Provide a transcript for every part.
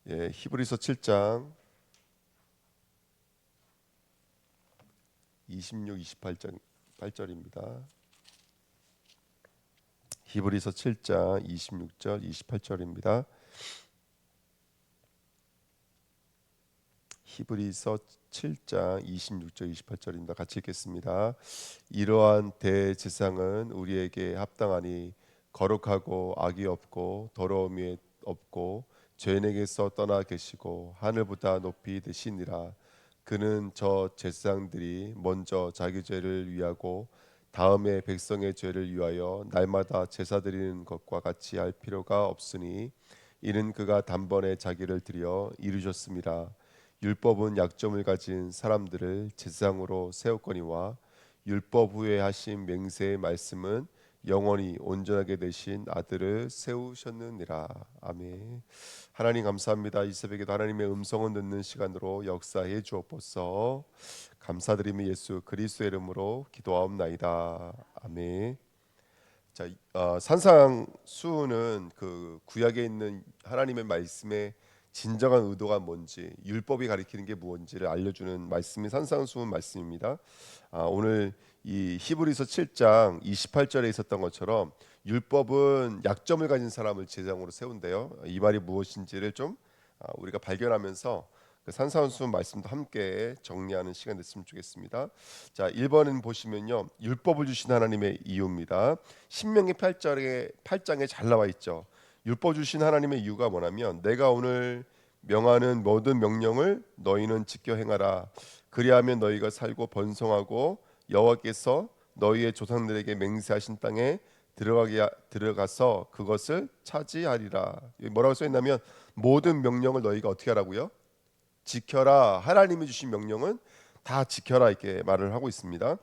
히브리서 7장 26, 28절입니다. 히브리서 7장 26절, 28절입니다. 히브리서 7장 26절, 28절입니다. 같이 읽겠습니다. 이러한 대제사장은 우리에게 합당하니 거룩하고 악이 없고 더러움이 없고 죄인에게서 떠나 계시고 하늘보다 높이 되시니라. 그는 저 제사장들이 먼저 자기 죄를 위하고 다음에 백성의 죄를 위하여 날마다 제사 드리는 것과 같이 할 필요가 없으니 이는 그가 단번에 자기를 드려 이루셨습니다. 율법은 약점을 가진 사람들을 제사장으로 세웠거니와 율법 후에 하신 맹세의 말씀은 영원히 온전하게 되신 아들을 세우셨느니라. 아멘. 하나님 감사합니다. 이 새벽에도 하나님의 음성을 듣는 시간으로 역사해 주옵소서. 감사드리며 예수 그리스도의 이름으로 기도하옵나이다. 아멘. 자, 산상수훈은 그 구약에 있는 하나님의 말씀의 진정한 의도가 뭔지, 율법이 가리키는 게 무엇인지를 알려주는 말씀이 산상수훈 말씀입니다. 오늘 이 히브리서 7장 28절에 있었던 것처럼 율법은 약점을 가진 사람을 제장으로 세운대요. 이 말이 무엇인지를 좀 우리가 발견하면서 그 산상수훈 말씀도 함께 정리하는 시간 됐으면 좋겠습니다. 자, 1번은 보시면요. 율법을 주신 하나님의 이유입니다. 신명기 8장에 잘 나와 있죠. 율법 주신 하나님의 이유가 뭐냐면 내가 오늘 명하는 모든 명령을 너희는 지켜 행하라. 그리하면 너희가 살고 번성하고 여호와께서 너희의 조상들에게 맹세하신 땅에 들어가서 그것을 차지하리라. 뭐라고 써 있냐면 모든 명령을 너희가 어떻게 하라고요? 지켜라. 하나님이 주신 명령은 다 지켜라 이렇게 말을 하고 있습니다.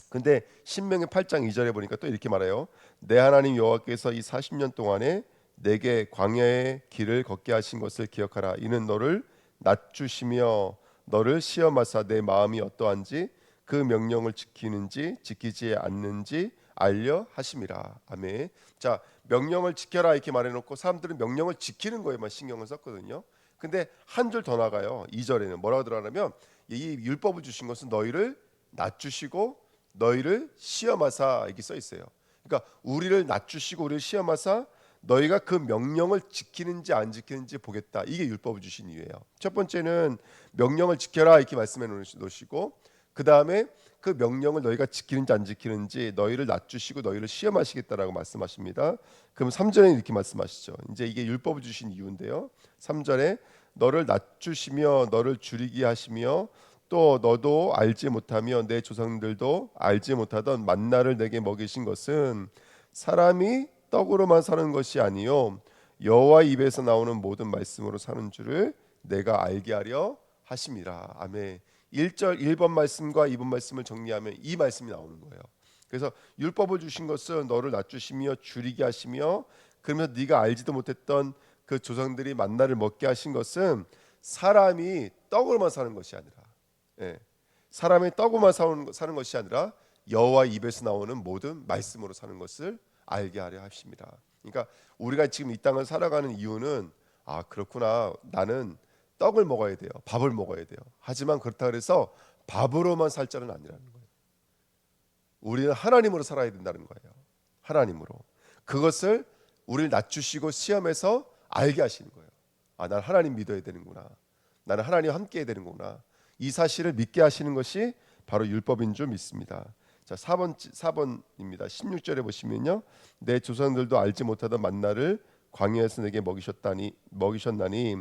근데 신명기 8장 2절에 보니까 또 이렇게 말해요. 내 하나님 여호와께서 이 40년 동안에 내게 광야의 길을 걷게 하신 것을 기억하라. 이는 너를 낮추시며 너를 시험하사 내 마음이 어떠한지 그 명령을 지키는지 지키지 않는지 알려 하심이라. 아멘. 자, 명령을 지켜라 이렇게 말해놓고 사람들은 명령을 지키는 거에만 신경을 썼거든요. 근데 한 줄 더 나가요. 2절에는 뭐라고 들어가냐면 이 율법을 주신 것은 너희를 낮추시고 너희를 시험하사 이렇게 써 있어요. 그러니까 우리를 낮추시고 우리를 시험하사 너희가 그 명령을 지키는지 안 지키는지 보겠다. 이게 율법을 주신 이유예요. 첫 번째는 명령을 지켜라 이렇게 말씀해 놓으시고 그 다음에 그 명령을 너희가 지키는지 안 지키는지 너희를 낮추시고 너희를 시험하시겠다라고 말씀하십니다. 그럼 3절에 이렇게 말씀하시죠. 이제 이게 율법을 주신 이유인데요. 3절에 너를 낮추시며 너를 줄이게 하시며 또 너도 알지 못하며 내 조상들도 알지 못하던 만나를 내게 먹이신 것은 사람이 떡으로만 사는 것이 아니요 여호와 입에서 나오는 모든 말씀으로 사는 줄을 내가 알게 하려 하심이라. 아멘. 1번 말씀과 2번 말씀을 정리하면 이 말씀이 나오는 거예요. 그래서 율법을 주신 것은 너를 낮추시며 줄이게 하시며 그러면서 네가 알지도 못했던 그 조상들이 만나를 먹게 하신 것은 사람이 떡으로만 사는 것이 아니라 사람의 떡으로만 사는 것이 아니라 여호와 입에서 나오는 모든 말씀으로 사는 것을 알게 하려 하십니다. 그러니까 우리가 지금 이 땅을 살아가는 이유는 그렇구나. 나는 떡을 먹어야 돼요. 밥을 먹어야 돼요. 하지만 그렇다 그래서 밥으로만 살 자는 아니라는 거예요. 우리는 하나님으로 살아야 된다는 거예요. 하나님으로. 그것을 우리를 낮추시고 시험해서 알게 하시는 거예요. 난 하나님 믿어야 되는구나. 나는 하나님과 함께 해야 되는구나. 이 사실을 믿게 하시는 것이 바로 율법인 줄 믿습니다. 자, 4번입니다. 16절에 보시면요. 내 조상들도 알지 못하던 만나를 광야에서 내게 먹이셨나니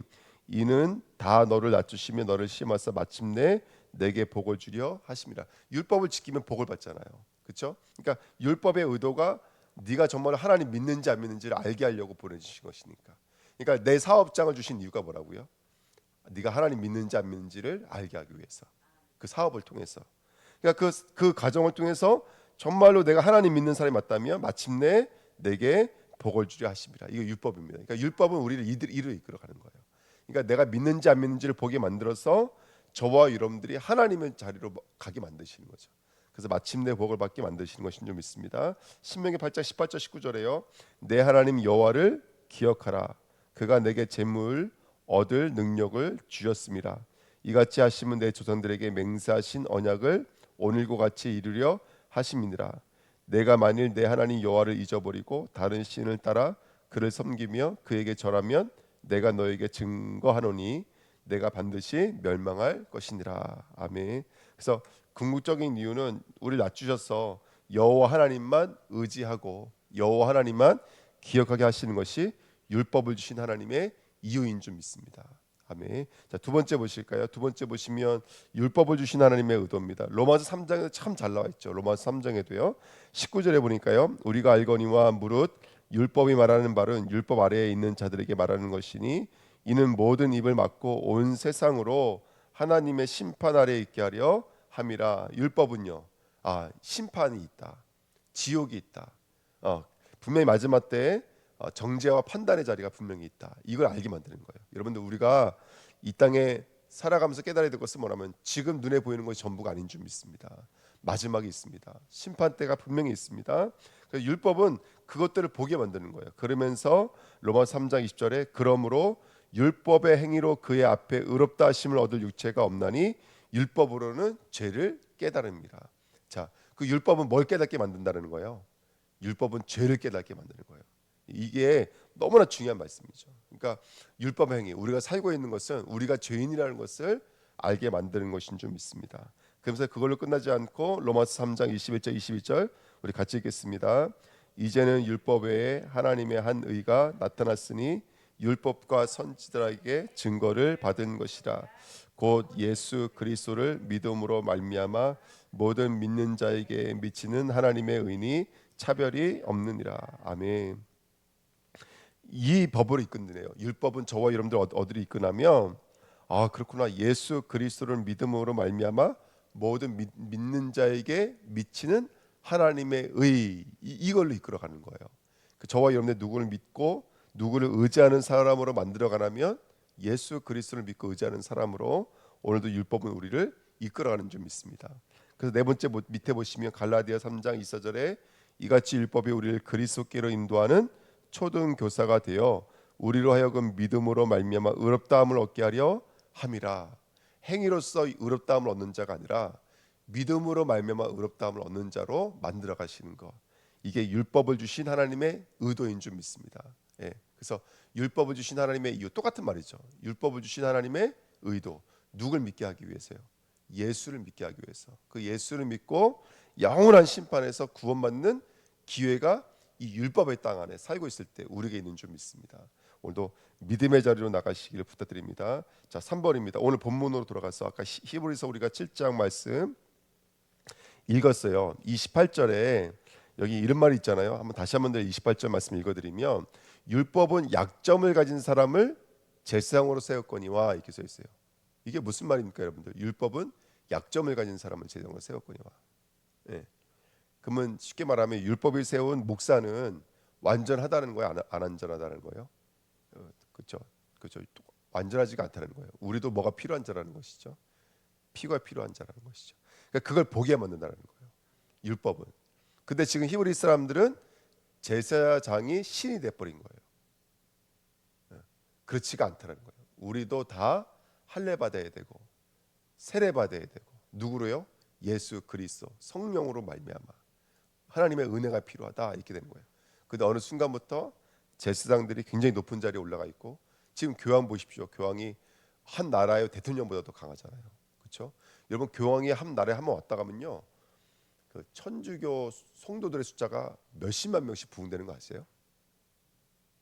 이는 다 너를 낮추시며 너를 시험하사 마침내 내게 복을 주려 하심이라. 율법을 지키면 복을 받잖아요. 그렇죠? 그러니까 율법의 의도가 네가 정말 하나님 믿는지 안 믿는지를 알게 하려고 보내주신 것이니까. 그러니까 내 사업장을 주신 이유가 뭐라고요? 네가 하나님 믿는지 안 믿는지를 알게 하기 위해서. 그 사업을 통해서. 그러니까 그 과정을 통해서 정말로 내가 하나님 믿는 사람이 맞다면 마침내 내게 복을 주려 하심이라. 이거 율법입니다. 그러니까 율법은 우리를 이리로 이끌어가는 거예요. 그러니까 내가 믿는지 안 믿는지를 보게 만들어서 저와 여러분들이 하나님의 자리로 가게 만드시는 거죠. 그래서 마침내 복을 받게 만드시는 것인 줄 믿습니다. 신명기 8장 18절 19절에요. 내 하나님 여호와를 기억하라. 그가 내게 재물 얻을 능력을 주셨습니다. 이같이 하시면 내 조상들에게 맹세하신 언약을 오늘과 같이 이루려 하심이니라. 내가 만일 내 하나님 여호와를 잊어버리고 다른 신을 따라 그를 섬기며 그에게 절하면 내가 너에게 증거하노니 내가 반드시 멸망할 것이니라. 아멘. 그래서 궁극적인 이유는 우리를 낮추셔서 여호와 하나님만 의지하고 여호와 하나님만 기억하게 하시는 것이 율법을 주신 하나님의 이유인 줄 믿습니다. 아멘. 자, 두 번째 보실까요? 두 번째 보시면 율법을 주신 하나님의 의도입니다. 로마서 3장에 참 잘 나와 있죠. 로마서 3장에도요. 19절에 보니까요. 우리가 알거니와 무릇 율법이 말하는 바는 율법 아래에 있는 자들에게 말하는 것이니 이는 모든 입을 막고 온 세상으로 하나님의 심판 아래에 있게 하려 함이라. 율법은요. 심판이 있다. 지옥이 있다. 분명히 마지막 때에 정죄와 판단의 자리가 분명히 있다. 이걸 알게 만드는 거예요. 여러분들 우리가 이 땅에 살아가면서 깨달아야 될 것은 뭐냐면 지금 눈에 보이는 것이 전부가 아닌 줄 믿습니다. 마지막이 있습니다. 심판 때가 분명히 있습니다. 그래서 율법은 그것들을 보게 만드는 거예요. 그러면서 로마서 3장 20절에 그러므로 율법의 행위로 그의 앞에 의롭다 하심을 얻을 육체가 없나니 율법으로는 죄를 깨달음이라. 자, 그 율법은 뭘 깨닫게 만든다는 거예요? 율법은 죄를 깨닫게 만드는 거예요. 이게 너무나 중요한 말씀이죠. 그러니까 율법 행위, 우리가 살고 있는 것은 우리가 죄인이라는 것을 알게 만드는 것인 줄 믿습니다. 그래서 그걸로 끝나지 않고 로마서 3장 21절 22절 우리 같이 읽겠습니다. 이제는 율법 외에 하나님의 한 의가 나타났으니 율법과 선지자에게 증거를 받은 것이라. 곧 예수 그리스도를 믿음으로 말미암아 모든 믿는 자에게 미치는 하나님의 의니 차별이 없느니라. 아멘. 이 법으로 이끈드네요. 율법은 저와 여러분들 어디로 이끄냐면 그렇구나. 예수 그리스도를 믿음으로 말미암아 모든 믿는 자에게 미치는 하나님의 의, 이걸로 이끌어가는 거예요. 저와 여러분들 누구를 믿고 누구를 의지하는 사람으로 만들어가냐면 예수 그리스도를 믿고 의지하는 사람으로 오늘도 율법은 우리를 이끌어가는 줄 믿습니다. 그래서 네 번째 밑에 보시면 갈라디아 3장 24절에 이같이 율법이 우리를 그리스도께로 인도하는 초등 교사가 되어 우리로 하여금 믿음으로 말미암아 의롭다함을 얻게 하려 함이라. 행위로서 의롭다함을 얻는 자가 아니라 믿음으로 말미암아 의롭다함을 얻는 자로 만들어 가시는 것. 이게 율법을 주신 하나님의 의도인 줄 믿습니다. 그래서 율법을 주신 하나님의 이유 똑같은 말이죠. 율법을 주신 하나님의 의도. 누굴 믿게 하기 위해서요? 예수를 믿게 하기 위해서. 그 예수를 믿고 영원한 심판에서 구원받는 기회가 이 율법의 땅 안에 살고 있을 때 우리에게 있는 줄 믿습니다. 오늘도 믿음의 자리로 나가시기를 부탁드립니다. 자, 3번입니다. 오늘 본문으로 돌아가서 아까 히브리서 우리가 7장 말씀 읽었어요. 28절에 여기 이런 말이 있잖아요. 다시 한번 더 28절 말씀 읽어드리면 율법은 약점을 가진 사람을 제사장으로 세웠거니와 이렇게 써 있어요. 이게 무슨 말입니까, 여러분들? 율법은 약점을 가진 사람을 제사장으로 세웠거니와. 그러면 쉽게 말하면 율법이 세운 목사는 완전하다는 거예요, 안 완전하다는 거예요? 그렇죠. 완전하지가 않다는 거예요. 우리도 뭐가 필요한 자라는 것이죠. 피가 필요한 자라는 것이죠. 그러니까 그걸 보게 만든다는 거예요. 율법은. 근데 지금 히브리 사람들은 제사장이 신이 돼버린 거예요. 그렇지가 않다는 거예요. 우리도 다 할례 받아야 되고 세례 받아야 되고 누구로요? 예수 그리스도 성령으로 말미암아 하나님의 은혜가 필요하다 이렇게 되는 거예요. 근데 어느 순간부터 제사장들이 굉장히 높은 자리에 올라가 있고 지금 교황 보십시오. 교황이 한 나라의 대통령보다도 강하잖아요. 그렇죠? 여러분 교황이 한 나라에 한번 왔다 가면요, 그 천주교 성도들의 숫자가 몇십만 명씩 부흥되는 거 아세요?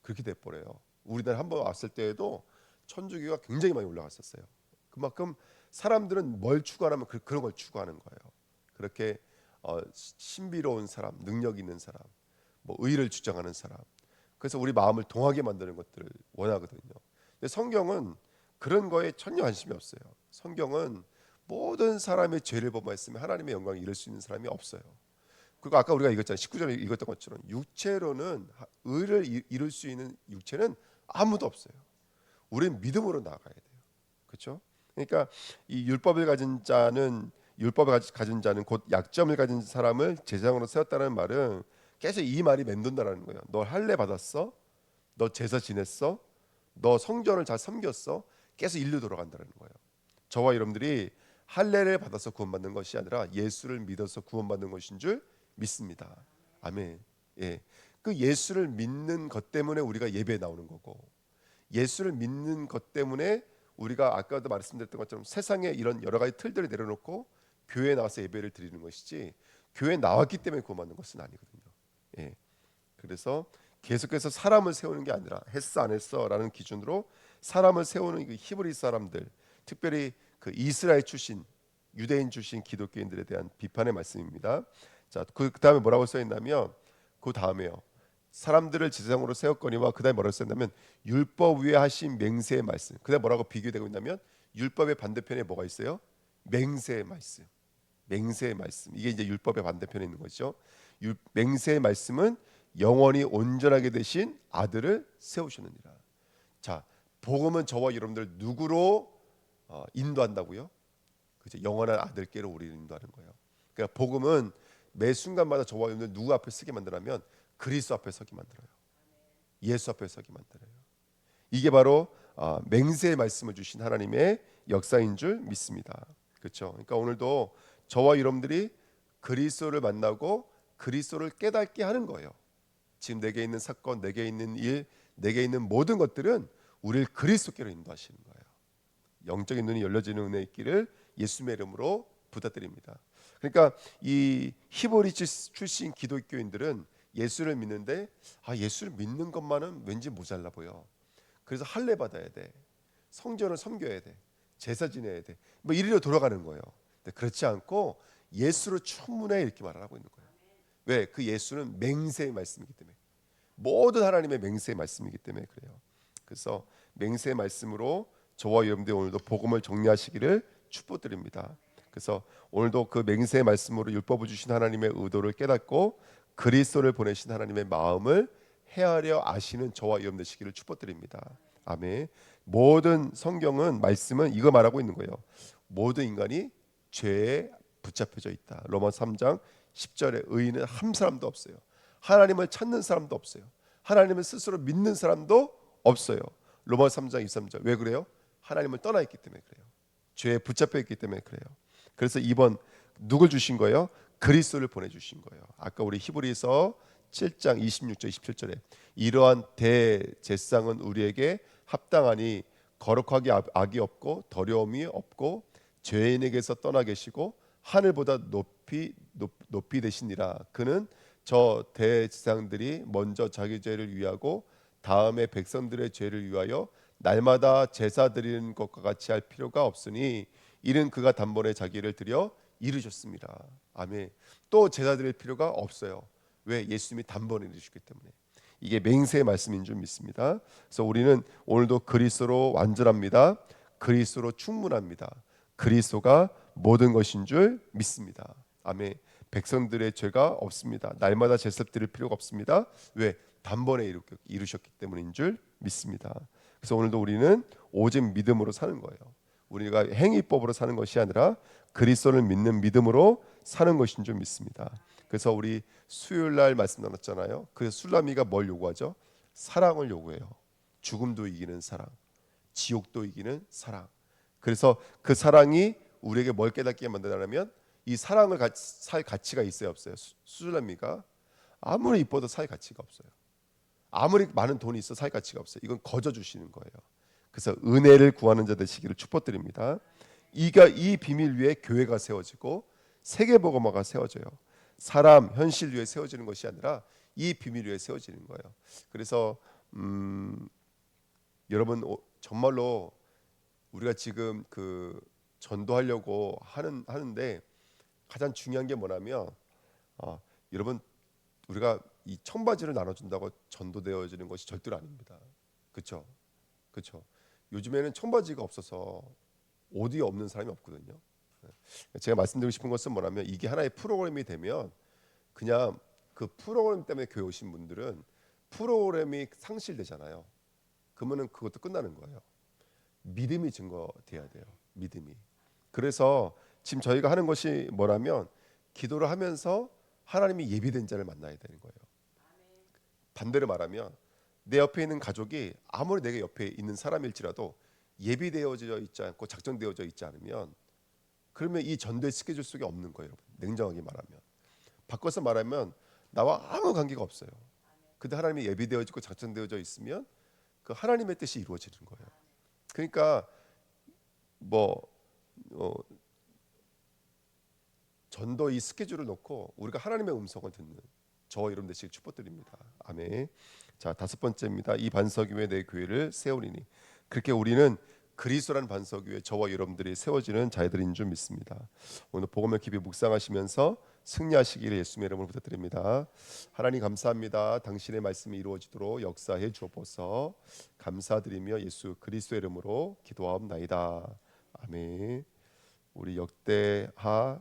그렇게 돼버려요. 우리나라 한번 왔을 때에도 천주교가 굉장히 많이 올라갔었어요. 그만큼 사람들은 뭘 추구하냐면 그런 걸 추구하는 거예요. 그렇게 신비로운 사람, 능력 있는 사람, 뭐 의를 주장하는 사람. 그래서 우리 마음을 동하게 만드는 것들을 원하거든요. 근데 성경은 그런 거에 전혀 관심이 없어요. 성경은 모든 사람의 죄를 범하였으면 하나님의 영광을 이룰 수 있는 사람이 없어요. 그리고 아까 우리가 읽었잖아요. 19절에 읽었던 것처럼 육체로는 의를 이룰 수 있는 육체는 아무도 없어요. 우리는 믿음으로 나아가야 돼요. 그렇죠? 그러니까 이 율법을 가진 자는 곧 약점을 가진 사람을 제사장으로 세웠다는 말은 계속 이 말이 맴돈다라는 거예요. 너 할례 받았어? 너 제사 지냈어? 너 성전을 잘 섬겼어? 계속 일로 돌아간다는 거예요. 저와 여러분들이 할례를 받아서 구원받는 것이 아니라 예수를 믿어서 구원받는 것인 줄 믿습니다. 아멘. 예. 그 예수를 믿는 것 때문에 우리가 예배에 나오는 거고, 예수를 믿는 것 때문에 우리가 아까도 말씀드렸던 것처럼 세상에 이런 여러 가지 틀들을 내려놓고 교회에 나와서 예배를 드리는 것이지, 교회에 나왔기 때문에 구원받는 것은 아니거든요. 예. 그래서 계속해서 사람을 세우는 게 아니라 했어 안 했어라는 기준으로 사람을 세우는 그 히브리 사람들, 특별히 그 이스라엘 출신, 유대인 출신 기독교인들에 대한 비판의 말씀입니다. 자, 그 다음에 뭐라고 써 있냐면, 그 다음에요. 사람들을 지상으로 세웠거니와, 그 다음에 뭐라고 써 있냐면 율법 위에 하신 맹세의 말씀. 그 다음에 뭐라고 비교되고 있냐면 율법의 반대편에 뭐가 있어요? 맹세의 말씀. 맹세의 말씀. 이게 이제 율법의 반대편에 있는 거죠. 맹세의 말씀은 영원히 온전하게 되신 아들을 세우셨느니라. 자, 복음은 저와 여러분들 누구로 인도한다고요? 그죠? 영원한 아들께로 우리를 인도하는 거예요. 그러니까 복음은 매 순간마다 저와 여러분들 누구 앞에 서게 만들냐면 그리스도 앞에 서게 만들어요. 예수 앞에 서게 만들어요. 이게 바로 맹세의 말씀을 주신 하나님의 역사인 줄 믿습니다. 그렇죠? 그러니까 오늘도 저와 여러분들이 그리스도를 만나고 그리스도를 깨닫게 하는 거예요. 지금 내게 있는 사건, 내게 있는 일, 내게 있는 모든 것들은 우리를 그리스도께로 인도하시는 거예요. 영적인 눈이 열려지는 은혜 있기를 예수님의 이름으로 부탁드립니다. 그러니까 이 히브리 출신 기독교인들은 예수를 믿는데 예수를 믿는 것만은 왠지 모자라 보여. 그래서 할례 받아야 돼, 성전을 섬겨야 돼, 제사 지내야 돼, 뭐 이리로 돌아가는 거예요. 근데 그렇지 않고 예수로 충분해 이렇게 말을 하고 있는 거예요. 왜? 그 예수는 맹세의 말씀이기 때문에, 모든 하나님의 맹세의 말씀이기 때문에 그래요. 그래서 맹세의 말씀으로 저와 여러분들 오늘도 복음을 정리하시기를 축복드립니다. 그래서 오늘도 그 맹세의 말씀으로 율법을 주신 하나님의 의도를 깨닫고 그리스도를 보내신 하나님의 마음을 헤아려 아시는 저와 여러분 되시기를 축복드립니다. 아멘. 모든 성경은 말씀은 이거 말하고 있는 거예요. 모든 인간이 죄에 붙잡혀져 있다. 로마 3장 10절에 의인은 한 사람도 없어요. 하나님을 찾는 사람도 없어요. 하나님을 스스로 믿는 사람도 없어요. 로마 3장 23절. 왜 그래요? 하나님을 떠나 있기 때문에 그래요. 죄에 붙잡혀 있기 때문에 그래요. 그래서 이번 누굴 주신 거예요? 그리스도를 보내주신 거예요. 아까 우리 히브리서 7장 26절 27절에 이러한 대제사장은 우리에게 합당하니 거룩하게 악이 없고 더러움이 없고 죄인에게서 떠나 계시고 하늘보다 높이 되시니라. 그는 저 대제사장들이 먼저 자기 죄를 위하고 다음에 백성들의 죄를 위하여 날마다 제사 드리는 것과 같이 할 필요가 없으니 이는 그가 단번에 자기를 드려 이루셨습니다. 아멘. 또 제사 드릴 필요가 없어요. 왜? 예수님이 단번에 이루셨기 때문에. 이게 맹세의 말씀인 줄 믿습니다. 그래서 우리는 오늘도 그리스도로 완전합니다. 그리스도로 충분합니다. 그리스도가 모든 것인 줄 믿습니다. 아멘. 백성들의 죄가 없습니다. 날마다 제사 드릴 필요가 없습니다. 왜? 단번에 이루셨기 때문인 줄 믿습니다. 그래서 오늘도 우리는 오직 믿음으로 사는 거예요. 우리가 행위법으로 사는 것이 아니라 그리스도를 믿는 믿음으로 사는 것인 줄 믿습니다. 그래서 우리 수요일 날 말씀 나눴잖아요. 그 술라미가 뭘 요구하죠? 사랑을 요구해요. 죽음도 이기는 사랑, 지옥도 이기는 사랑. 그래서 그 사랑이 우리에게 뭘 깨닫게 만드냐면 이 사랑을 살 가치가 있어요, 없어요? 술라미가 아무리 이뻐도 살 가치가 없어요. 아무리 많은 돈이 있어 살 가치가 없어요. 이건 거저 주시는 거예요. 그래서 은혜를 구하는 자 되시기를 축복드립니다. 이 비밀 위에 교회가 세워지고 세계복음화가 세워져요. 사람 현실 위에 세워지는 것이 아니라 이 비밀 위에 세워지는 거예요. 그래서 여러분 정말로 우리가 지금 그 전도하려고 하는데 가장 중요한 게 뭐냐면 여러분 우리가 이 청바지를 나눠준다고 전도되어지는 것이 절대로 아닙니다. 그렇죠? 그렇죠? 요즘에는 청바지가 없어서 옷이 없는 사람이 없거든요. 제가 말씀드리고 싶은 것은 뭐냐면 이게 하나의 프로그램이 되면 그냥 그 프로그램 때문에 교회 오신 분들은 프로그램이 상실되잖아요. 그러면은 그것도 끝나는 거예요. 믿음이 증거돼야 돼요. 믿음이. 그래서 지금 저희가 하는 것이 뭐라면 기도를 하면서 하나님이 예비된 자를 만나야 되는 거예요. 반대로 말하면 내 옆에 있는 가족이 아무리 내가 옆에 있는 사람일지라도 예비되어져 있지 않고 작정되어져 있지 않으면, 그러면 이 전도의 스케줄 속에 없는 거예요, 여러분. 냉정하게 말하면, 바꿔서 말하면 나와 아무 관계가 없어요. 근데 하나님이 예비되어지고 작정되어져 있으면 그 하나님의 뜻이 이루어지는 거예요. 그러니까 뭐 어, 전도 이 스케줄을 놓고 우리가 하나님의 음성을 듣는 저와 여러분 되시길 축복드립니다. 아멘. 자, 다섯 번째입니다. 이 반석 위에 내 교회를 세우리니. 그렇게 우리는 그리스도라는 반석 위에 저와 여러분들이 세워지는 자들인 줄 믿습니다. 오늘 복음을 깊이 묵상하시면서 승리하시기를 예수님의 이름으로 부탁드립니다. 하나님 감사합니다. 당신의 말씀이 이루어지도록 역사해 주옵소서. 감사드리며 예수 그리스도의 이름으로 기도하옵나이다. 아멘. 우리 역대하